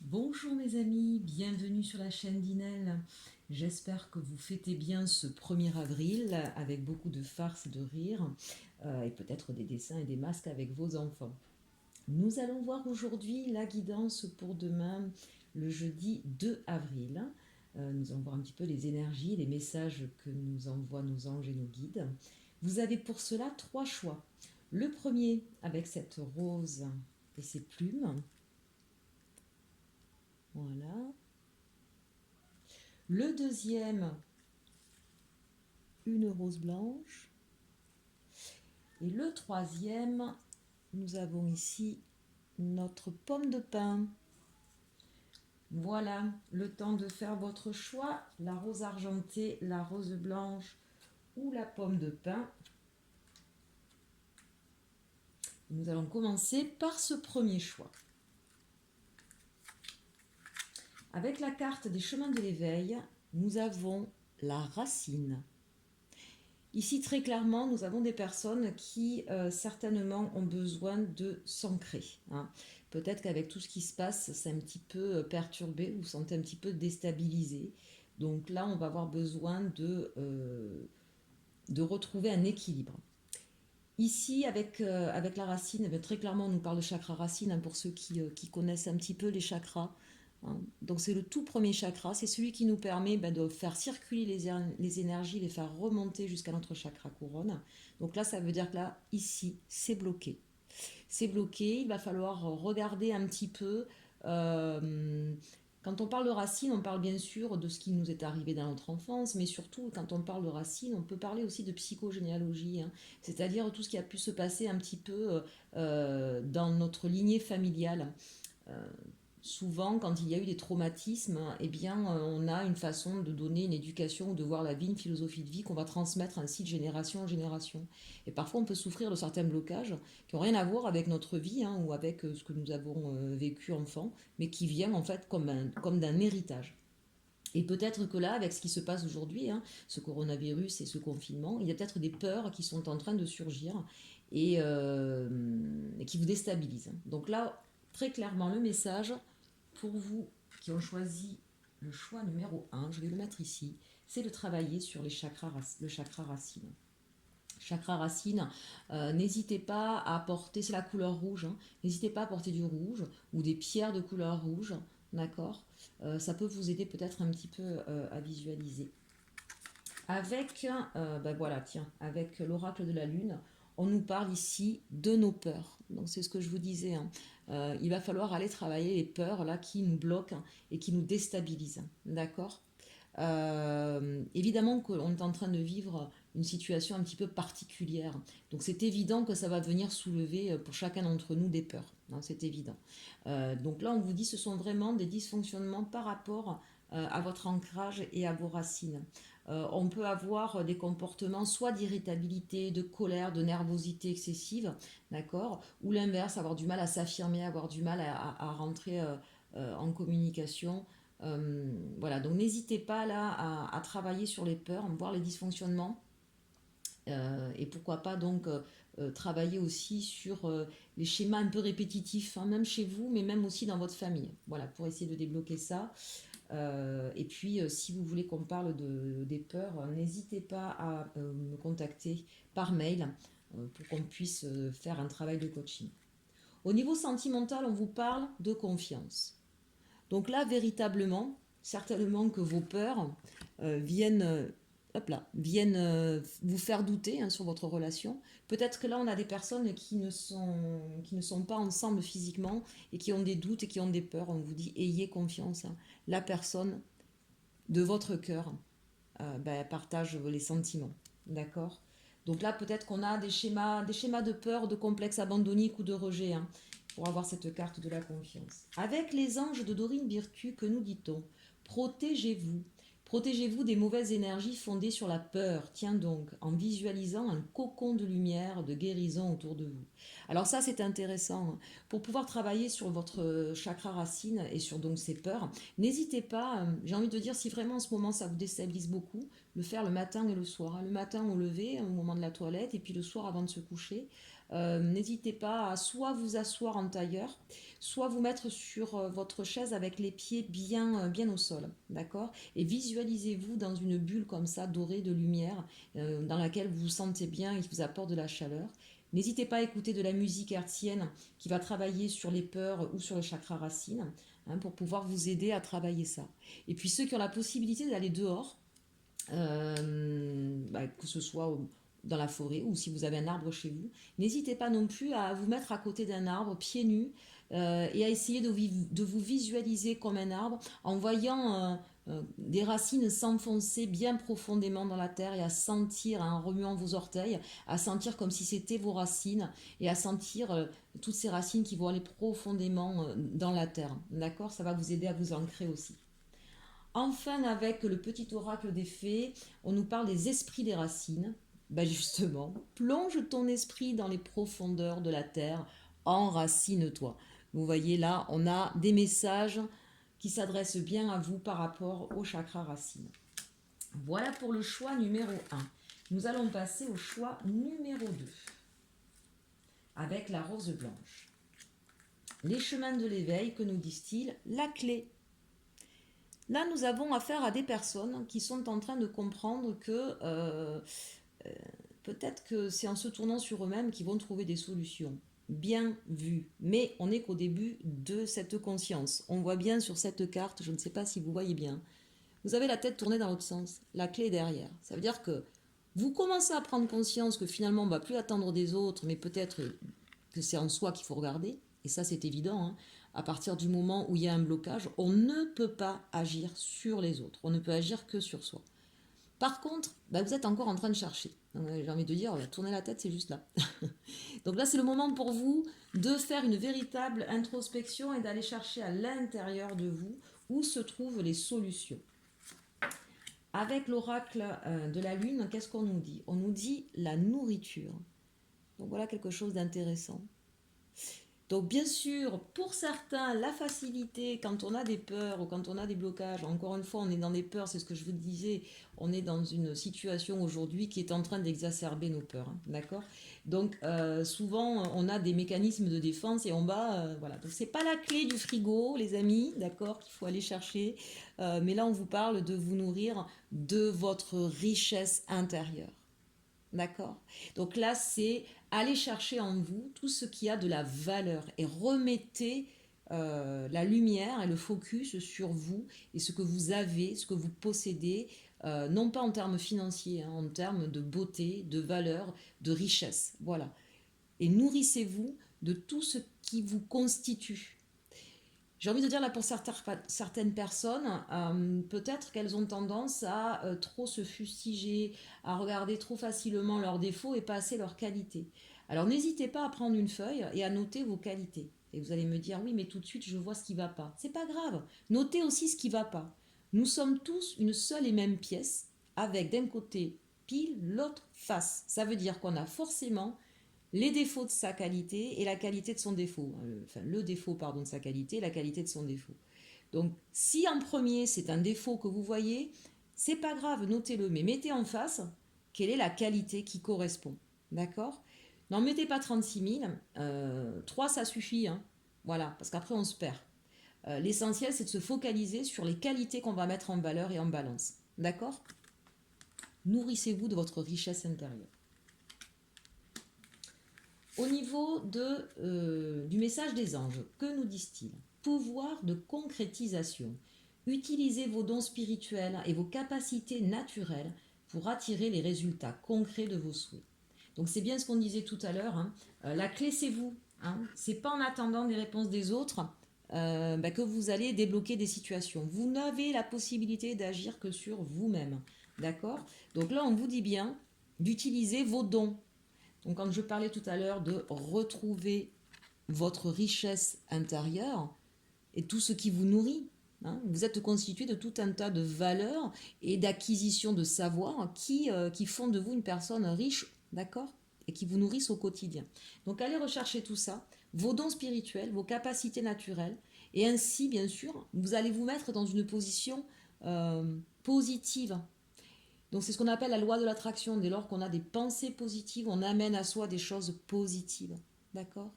Bonjour mes amis, bienvenue sur la chaîne d'Inel. J'espère que vous fêtez bien ce 1er avril avec beaucoup de farces et de rires et peut-être des dessins et des masques avec vos enfants. Nous allons voir aujourd'hui la guidance pour demain, le jeudi 2 avril. Nous allons voir un petit peu les énergies, les messages que nous envoient nos anges et nos guides. Vous avez pour cela 3 choix. Le premier avec cette rose et ses plumes. Voilà. Le deuxième, une rose blanche. Et le troisième, nous avons ici notre pomme de pin. Voilà, le temps de faire votre choix, la rose argentée, la rose blanche ou la pomme de pin. Nous allons commencer par ce premier choix. Avec la carte des chemins de l'éveil, nous avons la racine. Ici, très clairement, nous avons des personnes qui certainement ont besoin de s'ancrer. Peut-être qu'avec tout ce qui se passe, c'est un petit peu perturbé, vous vous sentez un petit peu déstabilisé. Donc là, on va avoir besoin de retrouver un équilibre. Ici, avec la racine, très clairement, on nous parle de chakra racine, pour ceux qui connaissent un petit peu les chakras. Donc c'est le tout premier chakra, c'est celui qui nous permet de faire circuler les énergies, les faire remonter jusqu'à notre chakra couronne. Donc là, ça veut dire que là, ici, c'est bloqué. C'est bloqué, il va falloir regarder un petit peu. Quand on parle de racines, on parle bien sûr de ce qui nous est arrivé dans notre enfance, mais surtout, quand on parle de racines, on peut parler aussi de psychogénéalogie, c'est-à-dire tout ce qui a pu se passer un petit peu dans notre lignée familiale. Euh, Souvent, quand il y a eu des traumatismes, eh bien, on a une façon de donner une éducation ou de voir la vie, une philosophie de vie qu'on va transmettre ainsi de génération en génération. Et parfois, on peut souffrir de certains blocages qui n'ont rien à voir avec notre vie ou avec ce que nous avons vécu enfant, mais qui viennent en fait comme d'un héritage. Et peut-être que là, avec ce qui se passe aujourd'hui, ce coronavirus et ce confinement, il y a peut-être des peurs qui sont en train de surgir et qui vous déstabilisent. Donc là, très clairement, le message pour vous qui ont choisi le choix numéro un, je vais le mettre ici, c'est de travailler sur le chakra racine. Chakra racine, n'hésitez pas à porter, c'est la couleur rouge, n'hésitez pas à porter du rouge ou des pierres de couleur rouge, d'accord. Ça peut vous aider peut-être un petit peu à visualiser. Avec, voilà, tiens, avec l'oracle de la lune, on nous parle ici de nos peurs. Donc c'est ce que je vous disais. Il va falloir aller travailler les peurs là qui nous bloquent et qui nous déstabilisent. D'accord. Évidemment qu'on est en train de vivre une situation un petit peu particulière. Donc c'est évident que ça va venir soulever pour chacun d'entre nous des peurs. C'est évident. Donc là, on vous dit ce sont vraiment des dysfonctionnements par rapport à votre ancrage et à vos racines. On peut avoir des comportements soit d'irritabilité, de colère, de nervosité excessive, d'accord, ou l'inverse, avoir du mal à s'affirmer, avoir du mal à rentrer en communication. Voilà, donc n'hésitez pas là à travailler sur les peurs, voir les dysfonctionnements et pourquoi pas donc travailler aussi sur les schémas un peu répétitifs, même chez vous, mais même aussi dans votre famille. Voilà, pour essayer de débloquer ça. Et puis, si vous voulez qu'on parle des peurs, n'hésitez pas à me contacter par mail pour qu'on puisse faire un travail de coaching. Au niveau sentimental, on vous parle de confiance. Donc là, véritablement, certainement que vos peurs viennent, viennent vous faire douter sur votre relation. Peut-être que là, on a des personnes qui ne sont pas ensemble physiquement et qui ont des doutes et qui ont des peurs. On vous dit, ayez confiance. La personne de votre cœur partage les sentiments. D'accord. Donc là, peut-être qu'on a des schémas de peur, de complexe abandonnique ou de rejet, pour avoir cette carte de la confiance. Avec les anges de Dorine Virtue, que nous dit-on? Protégez-vous. Protégez-vous des mauvaises énergies fondées sur la peur. Tiens donc, en visualisant un cocon de lumière, de guérison autour de vous. Alors ça, c'est intéressant. Pour pouvoir travailler sur votre chakra racine et sur donc ces peurs, n'hésitez pas, j'ai envie de dire, si vraiment en ce moment ça vous déstabilise beaucoup, le faire le matin et le soir. Le matin au lever, au moment de la toilette, et puis le soir avant de se coucher. n'hésitez pas à soit vous asseoir en tailleur, soit vous mettre sur votre chaise avec les pieds bien au sol, d'accord? Et visualisez-vous dans une bulle comme ça, dorée de lumière, dans laquelle vous vous sentez bien et qui vous apporte de la chaleur. N'hésitez pas à écouter de la musique hertzienne qui va travailler sur les peurs ou sur le chakra racine, hein, pour pouvoir vous aider à travailler ça. Et puis ceux qui ont la possibilité d'aller dehors, que ce soit dans la forêt ou si vous avez un arbre chez vous, n'hésitez pas non plus à vous mettre à côté d'un arbre pieds nus, et à essayer de vous visualiser comme un arbre en voyant des racines s'enfoncer bien profondément dans la terre et à sentir, hein, en remuant vos orteils, à sentir comme si c'était vos racines et à sentir toutes ces racines qui vont aller profondément dans la terre. D'accord? Ça va vous aider à vous ancrer aussi. Enfin, avec le petit oracle des fées, on nous parle des esprits des racines. Ben justement, plonge ton esprit dans les profondeurs de la terre, enracine-toi. Vous voyez là, on a des messages qui s'adressent bien à vous par rapport au chakra racine. Voilà pour le choix numéro 1. Nous allons passer au choix numéro 2, avec la rose blanche. Les chemins de l'éveil, que nous disent-ils? La clé. Là, nous avons affaire à des personnes qui sont en train de comprendre que peut-être que c'est en se tournant sur eux-mêmes qu'ils vont trouver des solutions. Bien vu. Mais on n'est qu'au début de cette conscience. On voit bien sur cette carte, je ne sais pas si vous voyez bien, vous avez la tête tournée dans l'autre sens. La clé est derrière. Ça veut dire que vous commencez à prendre conscience que finalement, on ne va plus attendre des autres, mais peut-être que c'est en soi qu'il faut regarder. Et ça, c'est évident, hein. À partir du moment où il y a un blocage, on ne peut pas agir sur les autres. On ne peut agir que sur soi. Par contre, vous êtes encore en train de chercher. J'ai envie de dire, tourner la tête, c'est juste là. Donc là, c'est le moment pour vous de faire une véritable introspection et d'aller chercher à l'intérieur de vous où se trouvent les solutions. Avec l'oracle de la lune, qu'est-ce qu'on nous dit? On nous dit la nourriture. Donc voilà quelque chose d'intéressant. Donc bien sûr, pour certains, la facilité, quand on a des peurs ou quand on a des blocages, encore une fois, on est dans des peurs, c'est ce que je vous disais, on est dans une situation aujourd'hui qui est en train d'exacerber nos peurs, hein, d'accord? Donc souvent, on a des mécanismes de défense et on bat, voilà. Donc c'est pas la clé du frigo, les amis, d'accord, qu'il faut aller chercher, mais là on vous parle de vous nourrir de votre richesse intérieure. D'accord? Donc là, c'est aller chercher en vous tout ce qui a de la valeur et remettez la lumière et le focus sur vous et ce que vous avez, ce que vous possédez, non pas en termes financiers, hein, en termes de beauté, de valeur, de richesse. Voilà. Et nourrissez-vous de tout ce qui vous constitue. J'ai envie de dire là pour certaines personnes, peut-être qu'elles ont tendance à trop se fustiger, à regarder trop facilement leurs défauts et pas assez leurs qualités. Alors n'hésitez pas à prendre une feuille et à noter vos qualités. Et vous allez me dire, oui, mais tout de suite je vois ce qui ne va pas. C'est pas grave. Notez aussi ce qui ne va pas. Nous sommes tous une seule et même pièce, avec d'un côté pile, l'autre face. Ça veut dire qu'on a forcément les défauts de sa qualité et la qualité de son défaut. Enfin, le défaut, pardon, de sa qualité et la qualité de son défaut. Donc, si en premier, c'est un défaut que vous voyez, c'est pas grave, notez-le, mais mettez en face quelle est la qualité qui correspond. D'accord? N'en mettez pas 36 000, 3 ça suffit, hein. Voilà, parce qu'après on se perd. L'essentiel, c'est de se focaliser sur les qualités qu'on va mettre en valeur et en balance. D'accord? Nourrissez-vous de votre richesse intérieure. Au niveau du message des anges, que nous disent-ils? Pouvoir de concrétisation. Utilisez vos dons spirituels et vos capacités naturelles pour attirer les résultats concrets de vos souhaits. Donc c'est bien ce qu'on disait tout à l'heure, hein. La clé c'est vous. Hein. C'est pas en attendant des réponses des autres que vous allez débloquer des situations. Vous n'avez la possibilité d'agir que sur vous-même. D'accord? Donc là on vous dit bien d'utiliser vos dons. Donc quand je parlais tout à l'heure de retrouver votre richesse intérieure et tout ce qui vous nourrit, hein, vous êtes constitué de tout un tas de valeurs et d'acquisitions de savoir qui font de vous une personne riche, d'accord? Et qui vous nourrissent au quotidien. Donc allez rechercher tout ça, vos dons spirituels, vos capacités naturelles, et ainsi, bien sûr, vous allez vous mettre dans une position positive. Donc c'est ce qu'on appelle la loi de l'attraction. Dès lors qu'on a des pensées positives, on amène à soi des choses positives. D'accord?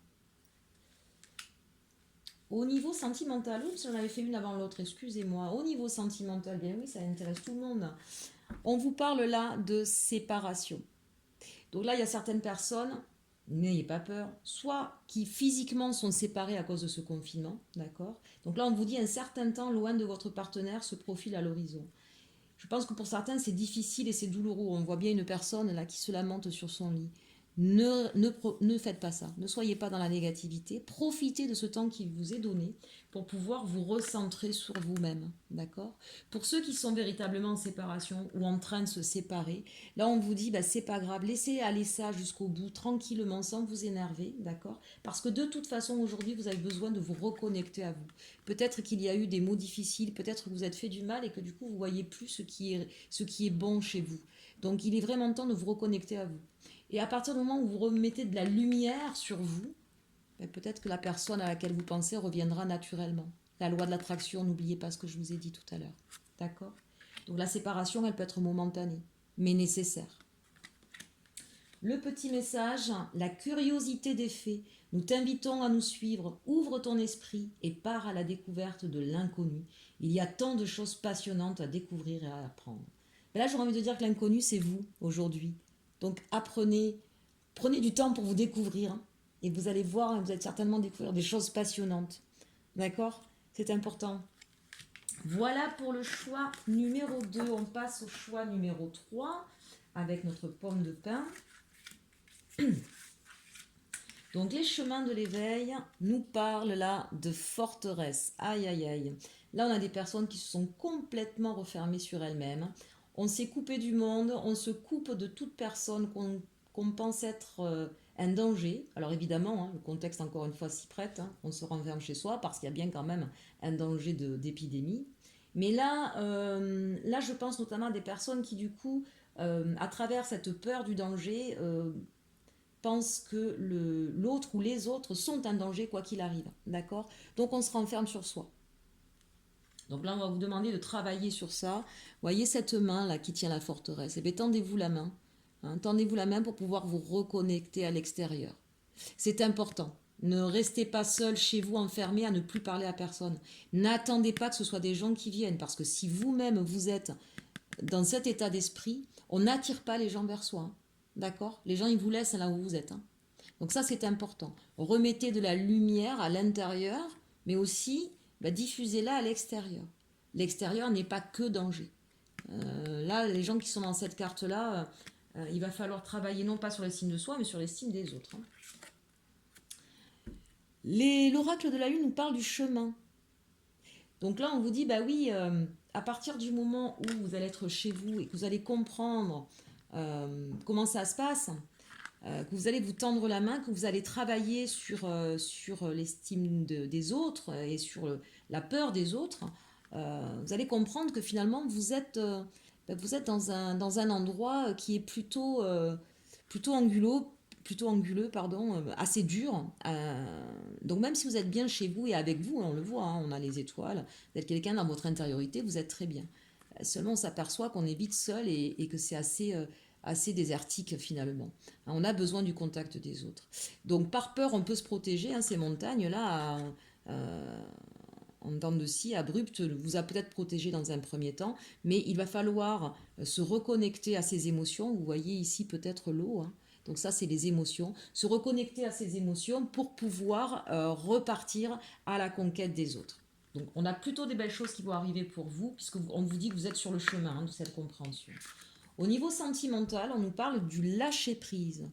Au niveau sentimental, oups, j'en avais fait une avant l'autre, excusez-moi. Au niveau sentimental, bien oui, ça intéresse tout le monde. On vous parle là de séparation. Donc là, il y a certaines personnes, n'ayez pas peur, soit qui physiquement sont séparées à cause de ce confinement, d'accord? Donc là, on vous dit un certain temps loin de votre partenaire se profile à l'horizon. Je pense que pour certains, c'est difficile et c'est douloureux. On voit bien une personne là qui se lamente sur son lit. Ne faites pas ça. Ne soyez pas dans la négativité. Profitez de ce temps qui vous est donné pour pouvoir vous recentrer sur vous-même. D'accord? Pour ceux qui sont véritablement en séparation ou en train de se séparer, là on vous dit, bah, c'est pas grave, laissez aller ça jusqu'au bout, tranquillement, sans vous énerver. D'accord? Parce que de toute façon, aujourd'hui, vous avez besoin de vous reconnecter à vous. Peut-être qu'il y a eu des mots difficiles, peut-être que vous êtes fait du mal et que du coup, vous voyez plus ce qui est bon chez vous. Donc, il est vraiment temps de vous reconnecter à vous. Et à partir du moment où vous remettez de la lumière sur vous, peut-être que la personne à laquelle vous pensez reviendra naturellement. La loi de l'attraction, n'oubliez pas ce que je vous ai dit tout à l'heure. D'accord? Donc la séparation, elle peut être momentanée, mais nécessaire. Le petit message, la curiosité des faits. Nous t'invitons à nous suivre. Ouvre ton esprit et pars à la découverte de l'inconnu. Il y a tant de choses passionnantes à découvrir et à apprendre. Et là, j'aurais envie de dire que l'inconnu, c'est vous, aujourd'hui. Donc prenez du temps pour vous découvrir. Et vous allez voir, vous allez certainement découvrir des choses passionnantes. D'accord? C'est important. Voilà pour le choix numéro 2. On passe au choix numéro 3 avec notre pomme de pin. Donc les chemins de l'éveil nous parlent là de forteresse. Aïe aïe aïe. Là on a des personnes qui se sont complètement refermées sur elles-mêmes. On s'est coupé du monde, on se coupe de toute personne qu'on pense être un danger. Alors évidemment, hein, le contexte encore une fois s'y prête, hein, on se renferme chez soi parce qu'il y a bien quand même un danger d'épidémie. Mais là je pense notamment à des personnes qui du coup, à travers cette peur du danger, pensent que l'autre ou les autres sont un danger quoi qu'il arrive. D'accord? Donc on se renferme sur soi. Donc là, on va vous demander de travailler sur ça. Voyez cette main là qui tient la forteresse. Eh bien, tendez-vous la main. Hein, tendez-vous la main pour pouvoir vous reconnecter à l'extérieur. C'est important. Ne restez pas seul chez vous, enfermé, à ne plus parler à personne. N'attendez pas que ce soit des gens qui viennent, parce que si vous-même vous êtes dans cet état d'esprit, on n'attire pas les gens vers soi. Hein. D'accord? Les gens, ils vous laissent là où vous êtes. Hein. Donc ça, c'est important. Remettez de la lumière à l'intérieur, mais aussi diffusez-la à l'extérieur. L'extérieur n'est pas que danger. Là, les gens qui sont dans cette carte-là, il va falloir travailler non pas sur l'estime de soi, mais sur l'estime des autres. Hein. L'oracle de la Lune nous parle du chemin. Donc là, on vous dit, bah oui, à partir du moment où vous allez être chez vous et que vous allez comprendre comment ça se passe, que vous allez vous tendre la main, que vous allez travailler sur l'estime des autres et sur la peur des autres, vous allez comprendre que finalement vous êtes dans un endroit qui est plutôt anguleux, pardon, assez dur. Donc même si vous êtes bien chez vous et avec vous, on le voit, hein, on a les étoiles, vous êtes quelqu'un dans votre intériorité, vous êtes très bien. Seulement on s'aperçoit qu'on est vite seul et que c'est assez désertique finalement. On a besoin du contact des autres. Donc par peur, on peut se protéger. Hein, ces montagnes-là, en dents de scie, abruptes, vous a peut-être protégé dans un premier temps, mais il va falloir se reconnecter à ses émotions. Vous voyez ici peut-être l'eau. Hein. Donc ça, c'est les émotions. Se reconnecter à ses émotions pour pouvoir repartir à la conquête des autres. Donc on a plutôt des belles choses qui vont arriver pour vous, puisqu'on vous dit que vous êtes sur le chemin hein, de cette compréhension. Au niveau sentimental, on nous parle du lâcher-prise.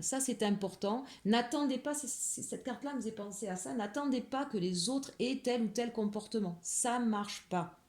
Ça, c'est important. N'attendez pas, cette carte-là me faisait penser à ça, n'attendez pas que les autres aient tel ou tel comportement. Ça ne marche pas.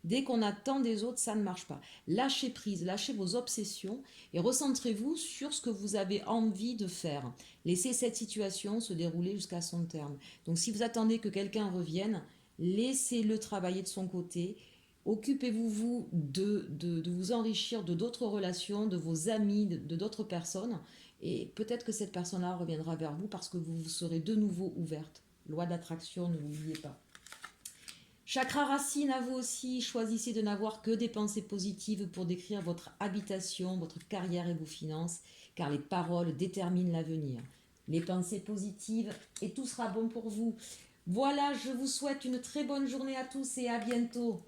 Dès qu'on attend des autres, ça ne marche pas. Lâchez prise, lâchez vos obsessions et recentrez-vous sur ce que vous avez envie de faire. Laissez cette situation se dérouler jusqu'à son terme. Donc si vous attendez que quelqu'un revienne, laissez-le travailler de son côté. Occupez-vous de vous enrichir de d'autres relations, de vos amis, de d'autres personnes. Et peut-être que cette personne-là reviendra vers vous parce que vous serez de nouveau ouverte. Loi d'attraction, ne l'oubliez pas. Chakra racine, à vous aussi, choisissez de n'avoir que des pensées positives pour décrire votre habitation, votre carrière et vos finances, car les paroles déterminent l'avenir. Les pensées positives et tout sera bon pour vous. Voilà, je vous souhaite une très bonne journée à tous et à bientôt.